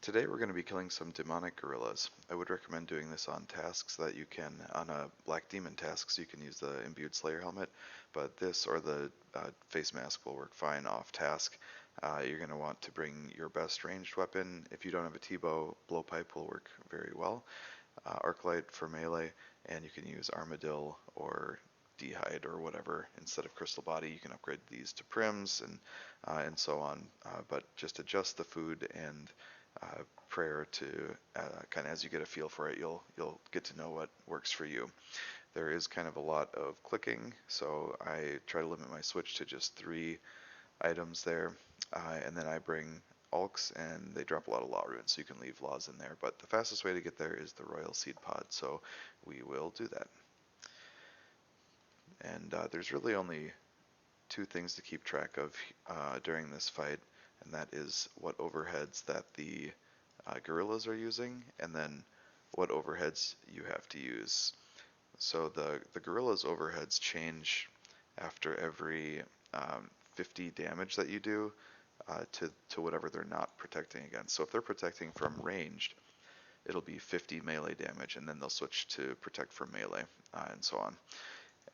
Today we're going to be killing some demonic gorillas. I would recommend doing this on tasks that you can, on a Black Demon tasks, you can use the Imbued Slayer helmet, but this or the face mask will work fine off task. You're going to want to bring your best ranged weapon. If you don't have a T-bow, blowpipe will work very well. Arclight for melee, and you can use Armadillo or D'hide or whatever instead of Crystal Body. You can upgrade these to Prims and so on, but just adjust the food and prayer to kind of, as you get a feel for it, you'll get to know what works for you. There is kind of a lot of clicking, so I try to limit my switch to just 3 items there, and then I bring Alks, and they drop a lot of law runes, so you can leave laws in there, but the fastest way to get there is the Royal Seed Pod, so we will do that. And there's really only 2 things to keep track of during this fight, and that is what overheads that the gorillas are using, and then what overheads you have to use. So the gorillas' overheads change after every 50 damage that you do to whatever they're not protecting against. So if they're protecting from ranged, it'll be 50 melee damage, and then they'll switch to protect from melee, and so on.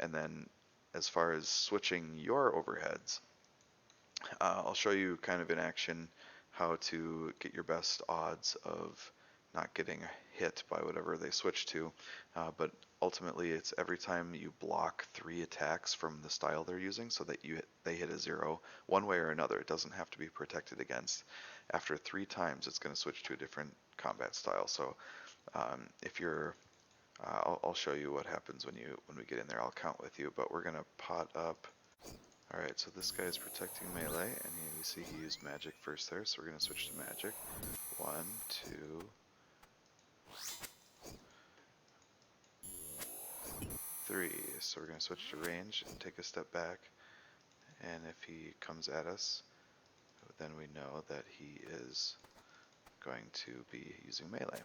And then as far as switching your overheads, I'll show you kind of in action how to get your best odds of not getting hit by whatever they switch to, but ultimately it's every time you block 3 attacks from the style they're using so that they hit a 0 one way or another. It doesn't have to be protected against. After 3 times it's going to switch to a different combat style. So if you're I'll show you what happens when we get in there. I'll count with you, but we're gonna pot up. Alright, so this guy is protecting melee, and you see he used magic first there, so we're gonna switch to magic. 1, 2, 3. So we're gonna switch to range and take a step back, and if he comes at us, then we know that he is going to be using melee.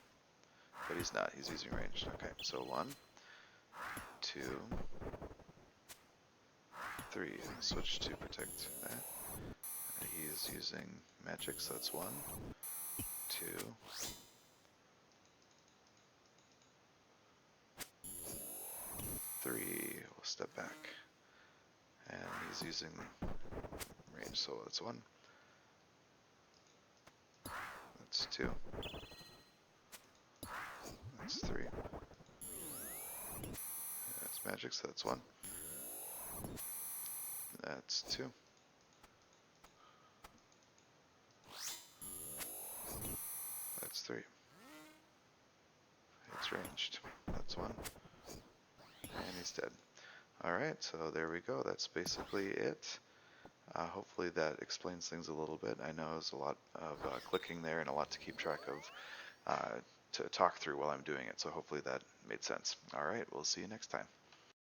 But he's not, he's using ranged. Okay, so 1, 2, 3. Switch to protect that. He is using magic, so that's 1, 2, 3. We'll step back. And he's using range, so that's 1. That's 2. That's 3. That's magic, so that's 1. That's 2. That's 3. It's ranged. That's 1. And he's dead. Alright, so there we go. That's basically it. Hopefully that explains things a little bit. I know there's a lot of clicking there and a lot to keep track of to talk through while I'm doing it, so hopefully that made sense. Alright, we'll see you next time.